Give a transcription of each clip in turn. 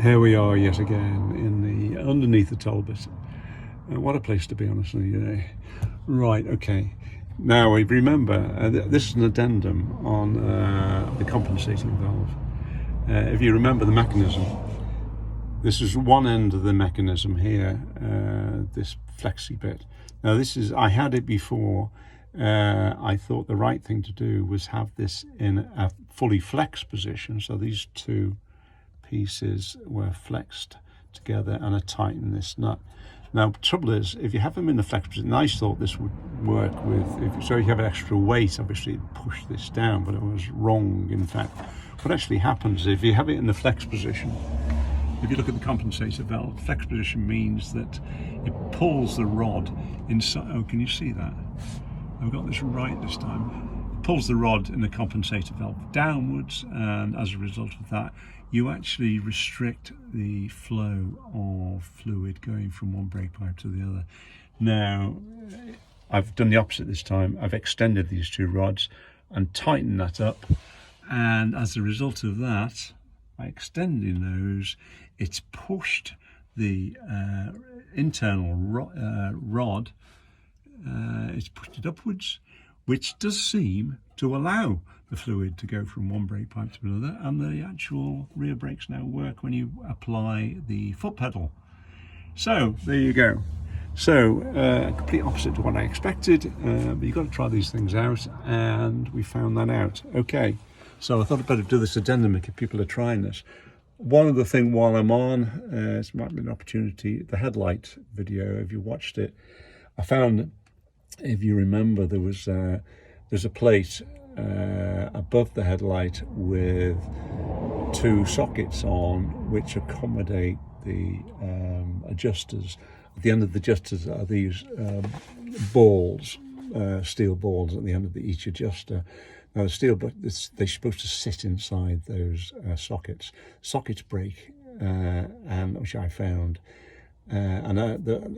Here we are yet again in the underneath the Talbot. What a place to be, honestly. Right, okay. Now we remember this is an addendum on the compensating valve. If you remember the mechanism, this is one end of the mechanism here, this flexi bit. Now this is, I had it before. I thought the right thing to do was have this in a fully flexed position, so these two pieces were flexed together, and I tightened this nut. Now the trouble is, if you have them in the flex position, I thought this would work with, so you have an extra weight, obviously it pushed this down, but it was wrong. In fact, what actually happens is if you have it in the flex position, if you look at the compensator valve, flex position means that it pulls the rod inside. Oh, can you see that? I've got this right this time. It pulls the rod in the compensator valve downwards, and as a result of that, you actually restrict the flow of fluid going from one brake pipe to the other. Now, I've done the opposite this time. I've extended these two rods and tightened that up, and as a result of that, by extending those, it's pushed the internal rod, it's pushed it upwards, which does seem to allow the fluid to go from one brake pipe to another, and the actual rear brakes now work when you apply the foot pedal. So there you go. So complete opposite to what I expected, but you've got to try these things out, and we found that out. Okay, so I thought I'd better do this addendum if people are trying this. One other thing while I'm on, it might be an opportunity, the headlight video, if you watched it, I found, if you remember, there's a plate above the headlight with two sockets on which accommodate the adjusters. At the end of the adjusters are these balls, steel balls at the end of each adjuster. Now the steel, but they're supposed to sit inside those sockets. Sockets break, and which I found. And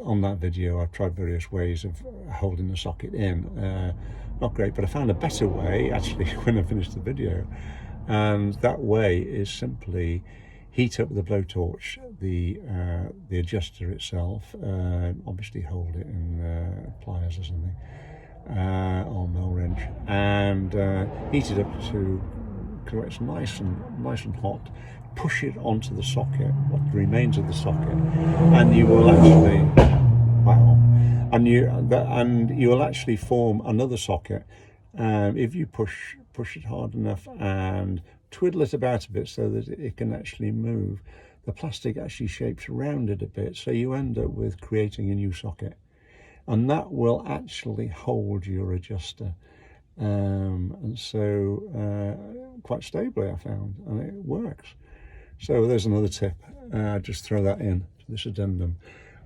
on that video, I've tried various ways of holding the socket in. Not great, but I found a better way actually when I finished the video. And that way is simply heat up with a blowtorch the adjuster itself. Obviously hold it in pliers or something, or mill wrench, and heat it up to it's nice and hot. Push it onto the socket, what remains of the socket, and you will actually, and you will actually form another socket. If you push it hard enough and twiddle it about a bit so that it can actually move, the plastic actually shapes around it a bit, so you end up with creating a new socket, and that will actually hold your adjuster. And so quite stably I found, and it works. So there's another tip, just throw that in to this addendum.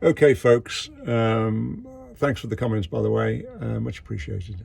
Okay folks, thanks for the comments by the way, much appreciated.